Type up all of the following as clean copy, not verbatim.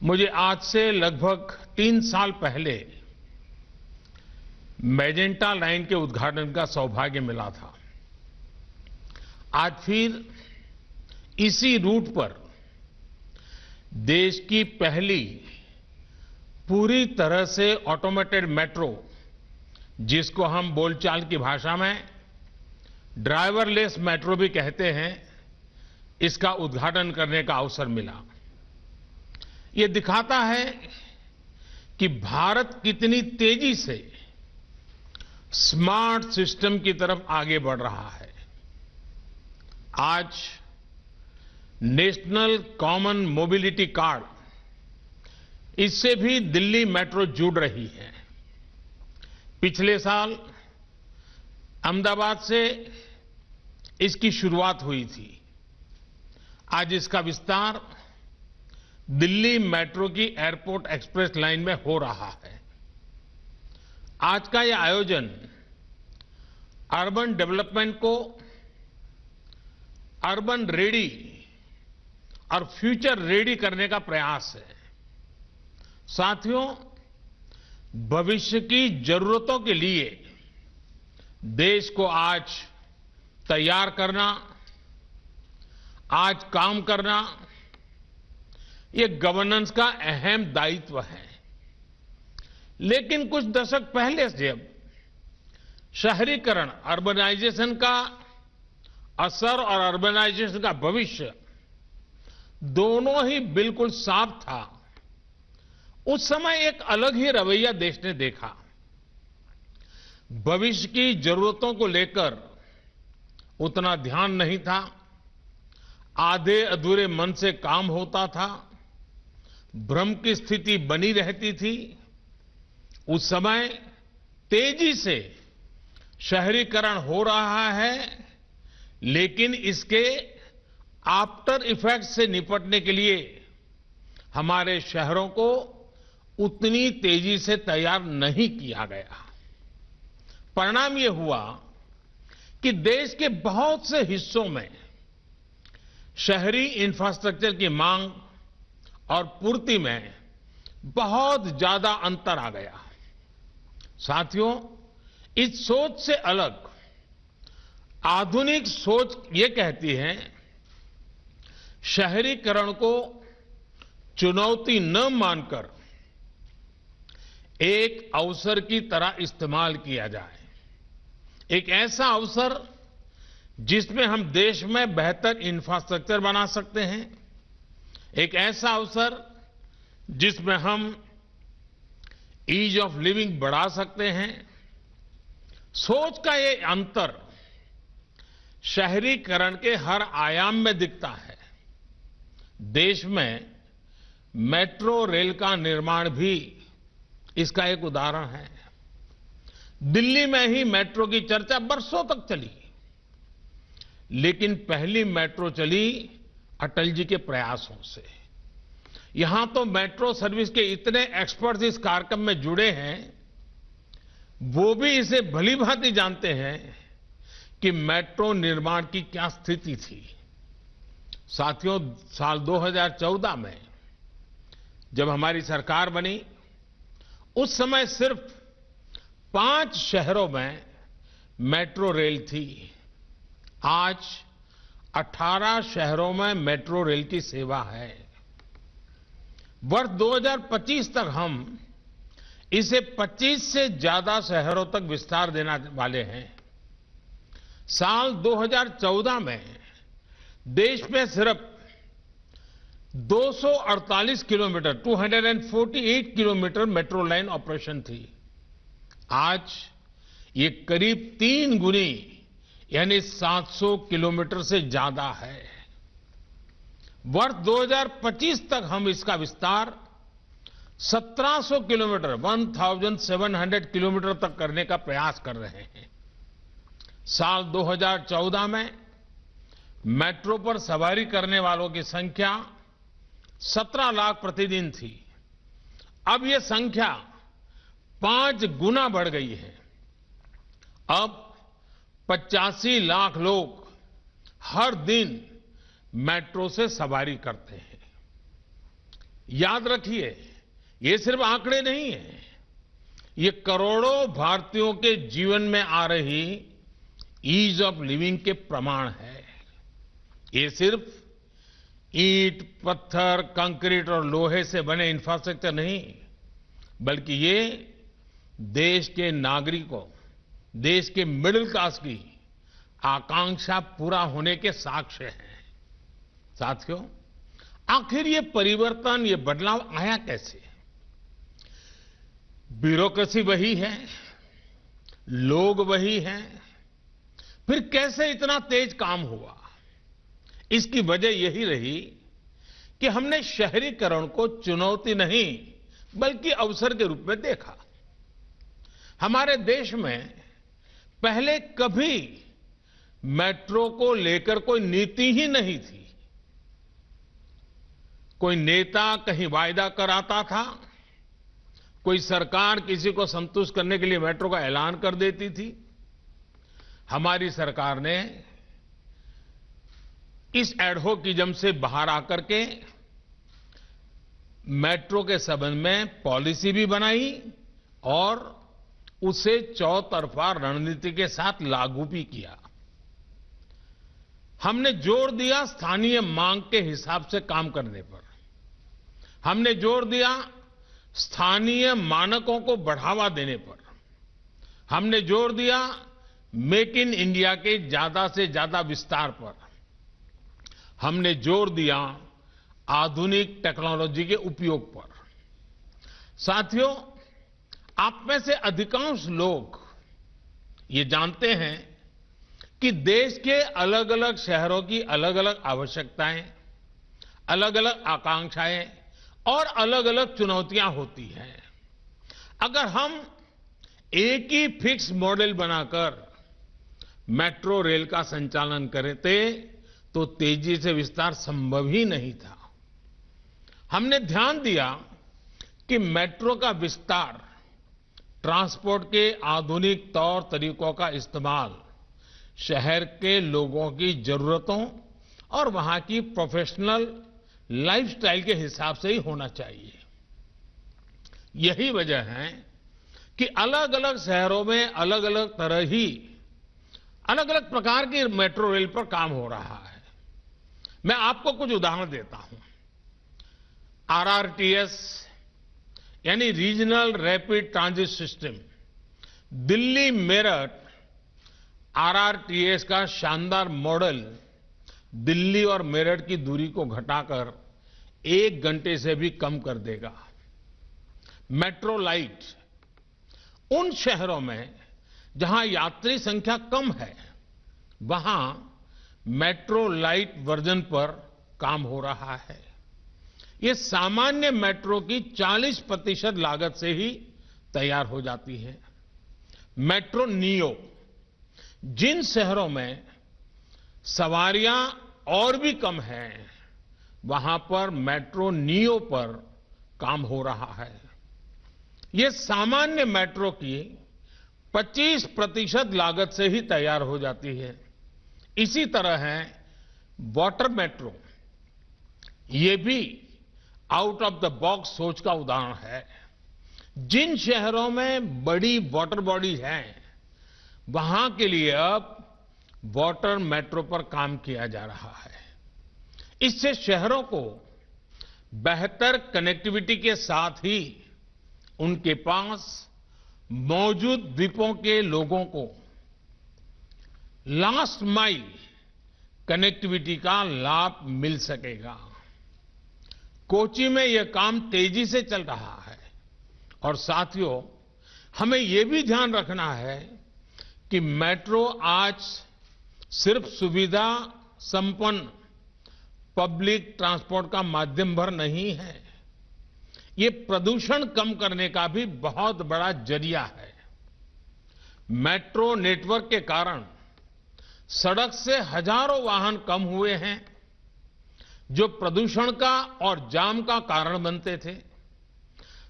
मुझे आज से लगभग 3 साल पहले मेजेंटा लाइन के उद्घाटन का सौभाग्य मिला था। आज फिर इसी रूट पर देश की पहली पूरी तरह से ऑटोमेटेड मेट्रो, जिसको हम बोलचाल की भाषा में ड्राइवरलेस मेट्रो भी कहते हैं, इसका उद्घाटन करने का अवसर मिला। ये दिखाता है कि भारत कितनी तेजी से स्मार्ट सिस्टम की तरफ आगे बढ़ रहा है। आज नेशनल कॉमन मोबिलिटी कार्ड, इससे भी दिल्ली मेट्रो जुड़ रही है। पिछले साल अहमदाबाद से इसकी शुरुआत हुई थी। आज इसका विस्तार दिल्ली मेट्रो की एयरपोर्ट एक्सप्रेस लाइन में हो रहा है। आज का यह आयोजन अर्बन डेवलपमेंट को अर्बन रेडी और फ्यूचर रेडी करने का प्रयास है। साथियों, भविष्य की जरूरतों के लिए देश को आज तैयार करना, आज काम करना, ये गवर्नेंस का अहम दायित्व है। लेकिन कुछ दशक पहले जब शहरीकरण, अर्बनाइजेशन का असर और अर्बनाइजेशन का भविष्य दोनों ही बिल्कुल साफ था, उस समय एक अलग ही रवैया देश ने देखा। भविष्य की जरूरतों को लेकर उतना ध्यान नहीं था, आधे अधूरे मन से काम होता था, भ्रम की स्थिति बनी रहती थी। उस समय तेजी से शहरीकरण हो रहा है, लेकिन इसके आफ्टर इफेक्ट से निपटने के लिए हमारे शहरों को उतनी तेजी से तैयार नहीं किया गया। परिणाम यह हुआ कि देश के बहुत से हिस्सों में शहरी इंफ्रास्ट्रक्चर की मांग और पूर्ति में बहुत ज्यादा अंतर आ गया। साथियों, इस सोच से अलग आधुनिक सोच ये कहती है, शहरीकरण को चुनौती न मानकर एक अवसर की तरह इस्तेमाल किया जाए। एक ऐसा अवसर जिसमें हम देश में बेहतर इंफ्रास्ट्रक्चर बना सकते हैं, एक ऐसा अवसर जिसमें हम ईज ऑफ लिविंग बढ़ा सकते हैं। सोच का ये अंतर शहरीकरण के हर आयाम में दिखता है। देश में मेट्रो रेल का निर्माण भी इसका एक उदाहरण है। दिल्ली में ही मेट्रो की चर्चा बरसों तक चली, लेकिन पहली मेट्रो चली अटल जी के प्रयासों से। यहां तो मेट्रो सर्विस के इतने एक्सपर्ट्स इस कार्यक्रम में जुड़े हैं, वो भी इसे भली भांति जानते हैं कि मेट्रो निर्माण की क्या स्थिति थी। साथियों, साल 2014 में जब हमारी सरकार बनी, उस समय सिर्फ 5 शहरों में मेट्रो रेल थी। आज 18 शहरों में मेट्रो रेल की सेवा है। वर्ष 2025 तक हम इसे 25 से ज्यादा शहरों तक विस्तार देने वाले हैं। साल 2014 में देश में सिर्फ 248 kilometre 248 kilometre metro line operation थी। आज ये करीब 3 गुनी यानी 700 किलोमीटर से ज्यादा है। वर्ष 2025 तक हम इसका विस्तार 1700 किलोमीटर 1700 किलोमीटर तक करने का प्रयास कर रहे हैं। साल 2014 में मेट्रो पर सवारी करने वालों की संख्या 17 लाख प्रतिदिन थी। अब यह संख्या 5 गुना बढ़ गई है। अब 85 लाख लोग हर दिन मेट्रो से सवारी करते हैं। याद रखिए, ये सिर्फ आंकड़े नहीं है, ये करोड़ों भारतीयों के जीवन में आ रही ईज ऑफ लिविंग के प्रमाण है। ये सिर्फ ईंट, पत्थर, कंक्रीट और लोहे से बने इंफ्रास्ट्रक्चर नहीं, बल्कि ये देश के नागरिकों, देश के मिडिल क्लास की आकांक्षा पूरा होने के साक्ष्य हैं। साथियों, आखिर ये परिवर्तन, ये बदलाव आया कैसे? ब्यूरोक्रेसी वही है, लोग वही हैं, फिर कैसे इतना तेज काम हुआ? इसकी वजह यही रही कि हमने शहरीकरण को चुनौती नहीं बल्कि अवसर के रूप में देखा। हमारे देश में पहले कभी मेट्रो को लेकर कोई नीति ही नहीं थी। कोई नेता कहीं वायदा कराता था, कोई सरकार किसी को संतुष्ट करने के लिए मेट्रो का ऐलान कर देती थी। हमारी सरकार ने इस एडहोकिज्म से बाहर आकर के मेट्रो के संबंध में पॉलिसी भी बनाई और उसे चौतरफा रणनीति के साथ लागू भी किया। हमने जोर दिया स्थानीय मांग के हिसाब से काम करने पर। हमने जोर दिया स्थानीय मानकों को बढ़ावा देने पर। हमने जोर दिया मेक इन इंडिया के ज्यादा से ज्यादा विस्तार पर। हमने जोर दिया आधुनिक टेक्नोलॉजी के उपयोग पर। साथियों, आप में से अधिकांश लोग ये जानते हैं कि देश के अलग अलग शहरों की अलग अलग आवश्यकताएं, अलग अलग आकांक्षाएं और अलग अलग चुनौतियां होती हैं। अगर हम एक ही फिक्स मॉडल बनाकर मेट्रो रेल का संचालन करते तो तेजी से विस्तार संभव ही नहीं था। हमने ध्यान दिया कि मेट्रो का विस्तार, ट्रांसपोर्ट के आधुनिक तौर तरीकों का इस्तेमाल शहर के लोगों की जरूरतों और वहां की प्रोफेशनल लाइफस्टाइल के हिसाब से ही होना चाहिए। यही वजह है कि अलग अलग शहरों में अलग अलग तरह ही अलग अलग प्रकार की मेट्रो रेल पर काम हो रहा है। मैं आपको कुछ उदाहरण देता हूं। आरआरटीएस यानी regional rapid transit system, Delhi Meerut RRTS का शानदार मॉडल दिल्ली और मेरठ की दूरी को घटाकर 1 घंटे से भी कम कर देगा। मेट्रो लाइट उन शहरों में जहां यात्री संख्या कम है, वहां मेट्रो लाइट वर्जन पर काम हो रहा है। ये सामान्य मेट्रो की 40% लागत से ही तैयार हो जाती है। मेट्रो नियो, जिन शहरों में सवारियां और भी कम हैं, वहां पर मेट्रो नियो पर काम हो रहा है। ये सामान्य मेट्रो की 25% लागत से ही तैयार हो जाती है। इसी तरह है वाटर मेट्रो। ये भी आउट ऑफ द बॉक्स सोच का उदाहरण है। जिन शहरों में बड़ी वाटर बॉडी है, वहां के लिए अब वाटर मेट्रो पर काम किया जा रहा है। इससे शहरों को बेहतर कनेक्टिविटी के साथ ही उनके पास मौजूद द्वीपों के लोगों को लास्ट माइल कनेक्टिविटी का लाभ मिल सकेगा। कोची में यह काम तेजी से चल रहा है। और साथियों, हमें यह भी ध्यान रखना है कि मेट्रो आज सिर्फ सुविधा संपन्न पब्लिक ट्रांसपोर्ट का माध्यम भर नहीं है, ये प्रदूषण कम करने का भी बहुत बड़ा जरिया है। मेट्रो नेटवर्क के कारण सड़क से हजारों वाहन कम हुए हैं, जो प्रदूषण का और जाम का कारण बनते थे।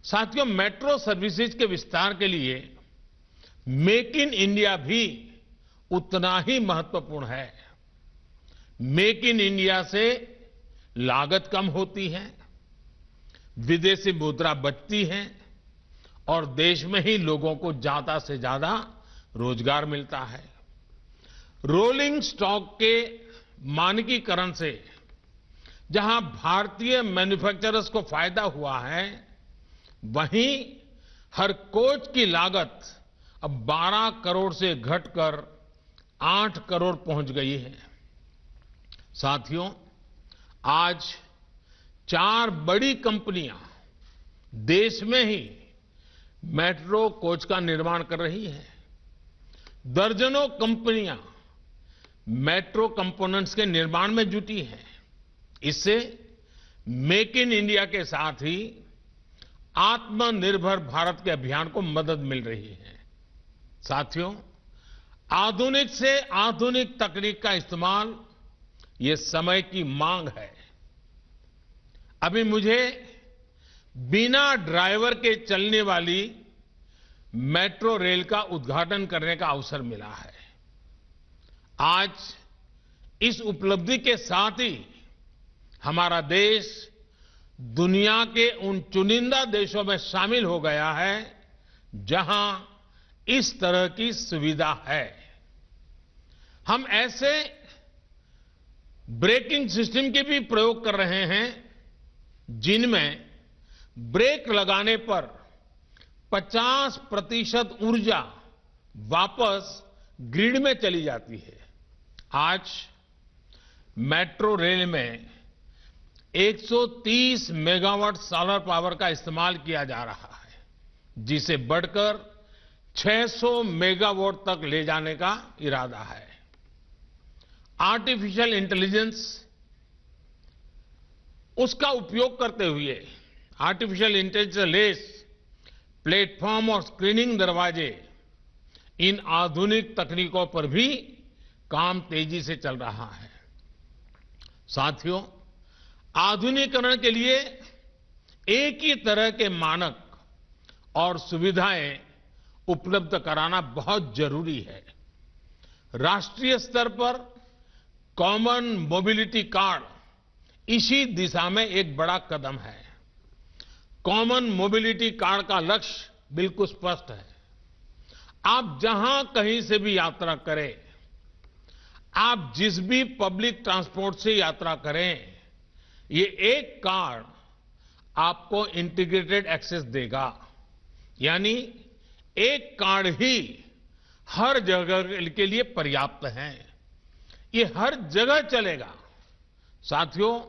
साथियों, मेट्रो सर्विसेज के विस्तार के लिए मेक इन इंडिया भी उतना ही महत्वपूर्ण है। मेक इन इंडिया से लागत कम होती है, विदेशी मुद्रा बचती है और देश में ही लोगों को ज्यादा से ज्यादा रोजगार मिलता है। रोलिंग स्टॉक के मानकीकरण से जहां भारतीय मैन्युफैक्चरर्स को फायदा हुआ है, वहीं हर कोच की लागत अब 12 करोड़ से घटकर 8 करोड़ पहुंच गई है। साथियों, आज 4 बड़ी कंपनियां देश में ही मेट्रो कोच का निर्माण कर रही हैं। दर्जनों कंपनियां मेट्रो कंपोनेंट्स के निर्माण में जुटी हैं। इससे मेक इन इंडिया के साथ ही आत्मनिर्भर भारत के अभियान को मदद मिल रही है। साथियों, आधुनिक से आधुनिक तकनीक का इस्तेमाल ये समय की मांग है। अभी मुझे बिना ड्राइवर के चलने वाली मेट्रो रेल का उद्घाटन करने का अवसर मिला है। आज इस उपलब्धि के साथ ही हमारा देश दुनिया के उन चुनिंदा देशों में शामिल हो गया है जहां इस तरह की सुविधा है। हम ऐसे ब्रेकिंग सिस्टम के भी प्रयोग कर रहे हैं जिनमें ब्रेक लगाने पर 50% ऊर्जा वापस ग्रिड में चली जाती है। आज मेट्रो रेल में 130 मेगावाट सोलर पावर का इस्तेमाल किया जा रहा है, जिसे बढ़कर 600 मेगावाट तक ले जाने का इरादा है। आर्टिफिशियल इंटेलिजेंस उसका उपयोग करते हुए आर्टिफिशियल इंटेलिजेंस लेस प्लेटफॉर्म और स्क्रीनिंग दरवाजे, इन आधुनिक तकनीकों पर भी काम तेजी से चल रहा है। साथियों, आधुनिकीकरण के लिए एक ही तरह के मानक और सुविधाएं उपलब्ध कराना बहुत जरूरी है। राष्ट्रीय स्तर पर कॉमन मोबिलिटी कार्ड इसी दिशा में एक बड़ा कदम है। कॉमन मोबिलिटी कार्ड का लक्ष्य बिल्कुल स्पष्ट है। आप जहां कहीं से भी यात्रा करें, आप जिस भी पब्लिक ट्रांसपोर्ट से यात्रा करें, ये एक कार्ड आपको इंटीग्रेटेड एक्सेस देगा। यानी एक कार्ड ही हर जगह के लिए पर्याप्त है। ये हर जगह चलेगा। साथियों,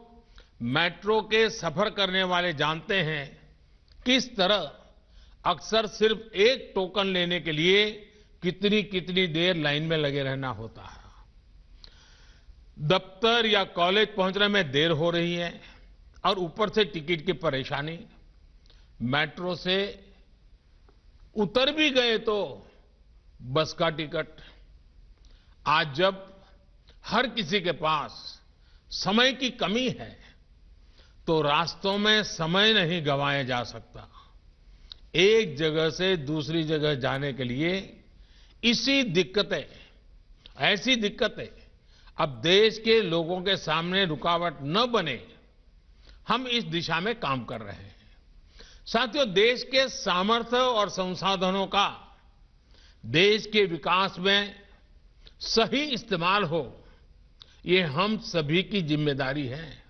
मेट्रो के सफर करने वाले जानते हैं किस तरह अक्सर सिर्फ एक टोकन लेने के लिए कितनी कितनी देर लाइन में लगे रहना होता है। दफ्तर या कॉलेज पहुंचने में देर हो रही है और ऊपर से टिकट की परेशानी। मेट्रो से उतर भी गए तो बस का टिकट। आज जब हर किसी के पास समय की कमी है तो रास्तों में समय नहीं गंवाया जा सकता। एक जगह से दूसरी जगह जाने के लिए ऐसी दिक्कतें अब देश के लोगों के सामने रुकावट न बने, हम इस दिशा में काम कर रहे हैं। साथियों, देश के सामर्थ्य और संसाधनों का देश के विकास में सही इस्तेमाल हो, ये हम सभी की जिम्मेदारी है।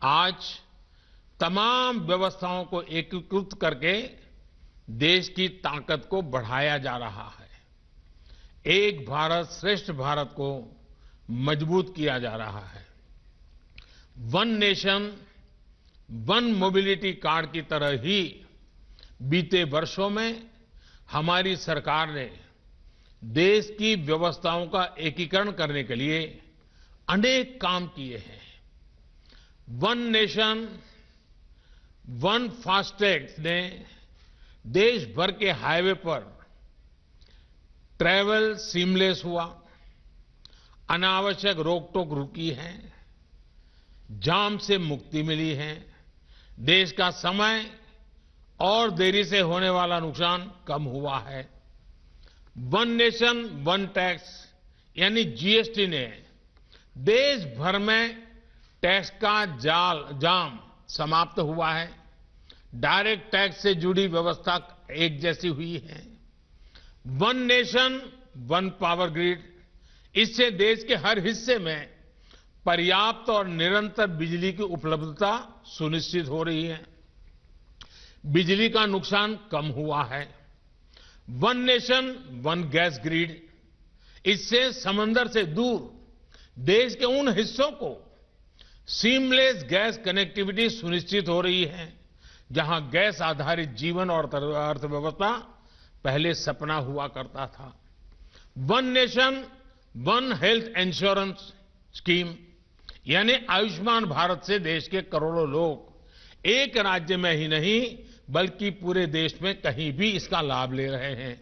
आज तमाम व्यवस्थाओं को एकीकृत करके देश की ताकत को बढ़ाया जा रहा है। एक भारत श्रेष्ठ भारत को मजबूत किया जा रहा है। One nation one mobility card की तरह ही बीते वर्षों में हमारी सरकार ने देश की व्यवस्थाओं का एकीकरण करने के लिए अनेक काम किए हैं। वन नेशन वन फास्टैग ने देश भर के हाईवे पर ट्रैवल सीमलेस हुआ, अनावश्यक रोक टोक रुकी है, जाम से मुक्ति मिली है, देश का समय और देरी से होने वाला नुकसान कम हुआ है। वन नेशन वन टैक्स यानी जीएसटी ने देश भर में टैक्स का जाम समाप्त हुआ है। डायरेक्ट टैक्स से जुड़ी व्यवस्था एक जैसी हुई है। One nation one power grid, इससे देश के हर हिस्से में पर्याप्त और निरंतर बिजली की उपलब्धता सुनिश्चित हो रही है। बिजली का नुकसान कम हुआ है। One nation one gas grid, इससे समंदर से दूर देश के उन हिस्सों को सीमलेस गैस कनेक्टिविटी सुनिश्चित हो रही है जहां गैस आधारित जीवन और अर्थव्यवस्था पहले सपना हुआ करता था। One nation one health insurance scheme, यानी आयुष्मान भारत से देश के करोड़ों लोग एक राज्य में ही नहीं बल्कि पूरे देश में कहीं भी इसका लाभ ले रहे हैं।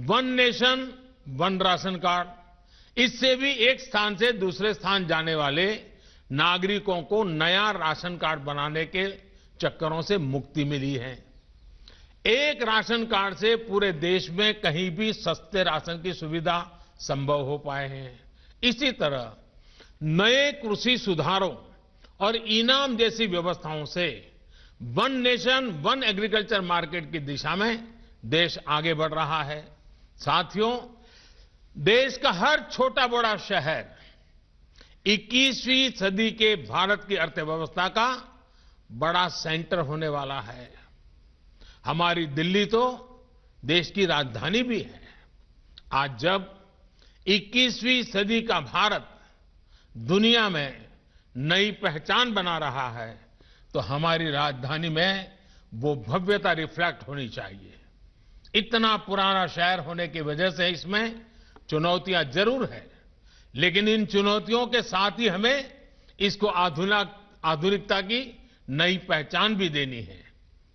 One nation one ration card, इससे भी एक स्थान से दूसरे स्थान जाने वाले नागरिकों को नया राशन कार्ड बनाने के चक्करों से मुक्ति मिली है। एक राशन कार्ड से पूरे देश में कहीं भी सस्ते राशन की सुविधा संभव हो पाए हैं। इसी तरह नए कृषि सुधारों और इनाम जैसी व्यवस्थाओं से one nation one agriculture market की दिशा में देश आगे बढ़ रहा है। साथियों, देश का हर छोटा बड़ा शहर 21वीं सदी के भारत की अर्थव्यवस्था का बड़ा सेंटर होने वाला है। हमारी दिल्ली तो देश की राजधानी भी है। आज जब 21वीं सदी का भारत दुनिया में नई पहचान बना रहा है तो हमारी राजधानी में वो भव्यता रिफ्लेक्ट होनी चाहिए। इतना पुराना शहर होने की वजह से इसमें चुनौतियां जरूर है, लेकिन इन चुनौतियों के साथ ही हमें इसको आधुनिकता की नई पहचान भी देनी है।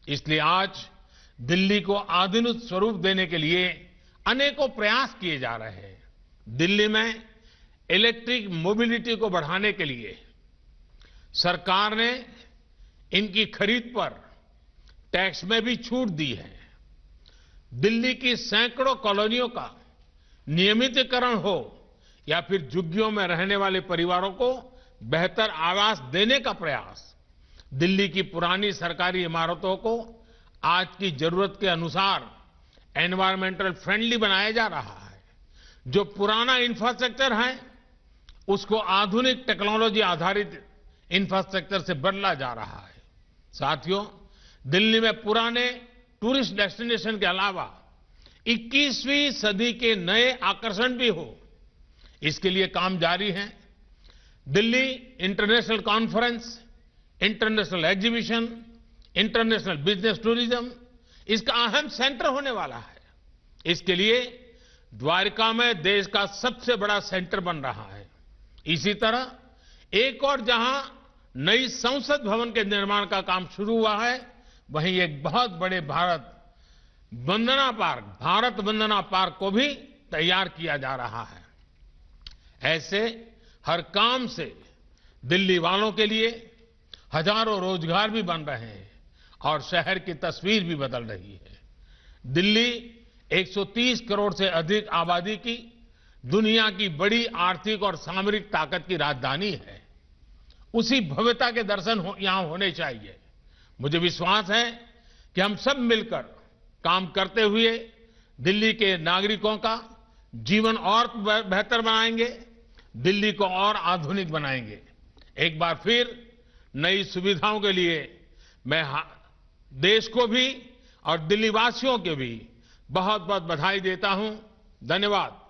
इसलिए आज दिल्ली को आधुनिक स्वरूप देने के लिए अनेकों प्रयास किए जा रहे हैं। दिल्ली में इलेक्ट्रिक मोबिलिटी को बढ़ाने के लिए सरकार ने इनकी खरीद पर टैक्स में भी छूट दी है। दिल्ली की सैकड़ों कॉलोनियों का नियमितीकरण हो या फिर झुग्गियों में रहने वाले परिवारों को बेहतर आवास देने का प्रयास, दिल्ली की पुरानी सरकारी इमारतों को आज की जरूरत के अनुसार एनवायरमेंटल फ्रेंडली बनाया जा रहा है। जो पुराना इंफ्रास्ट्रक्चर है उसको आधुनिक टेक्नोलॉजी आधारित इंफ्रास्ट्रक्चर से बदला जा रहा है। साथियों, दिल्ली में पुराने टूरिस्ट डेस्टिनेशन के अलावा 21वीं सदी के नए आकर्षण भी हो, इसके लिए काम जारी है। Delhi international conference, international exhibition, international business tourism इसका अहम सेंटर होने वाला है। इसके लिए द्वारका में देश का सबसे बड़ा सेंटर बन रहा है। इसी तरह एक और जहां नई संसद भवन के निर्माण का काम शुरू हुआ है, वहीं एक बहुत बड़े भारत वंदना पार्क को भी तैयार किया जा रहा है। ऐसे हर काम से दिल्ली वालों के लिए हजारों रोजगार भी बन रहे हैं और शहर की तस्वीर भी बदल रही है। दिल्ली 130 करोड़ से अधिक आबादी की दुनिया की बड़ी आर्थिक और सामरिक ताकत की राजधानी है। उसी भव्यता के दर्शन यहां होने चाहिए। मुझे विश्वास है कि हम सब मिलकर काम करते हुए दिल्ली के नागरिकों का जीवन और बेहतर बनाएंगे, दिल्ली को और आधुनिक बनाएंगे। एक बार फिर नई सुविधाओं के लिए मैं देश को भी और दिल्ली वासियों को भी बहुत बहुत बधाई देता हूं। धन्यवाद।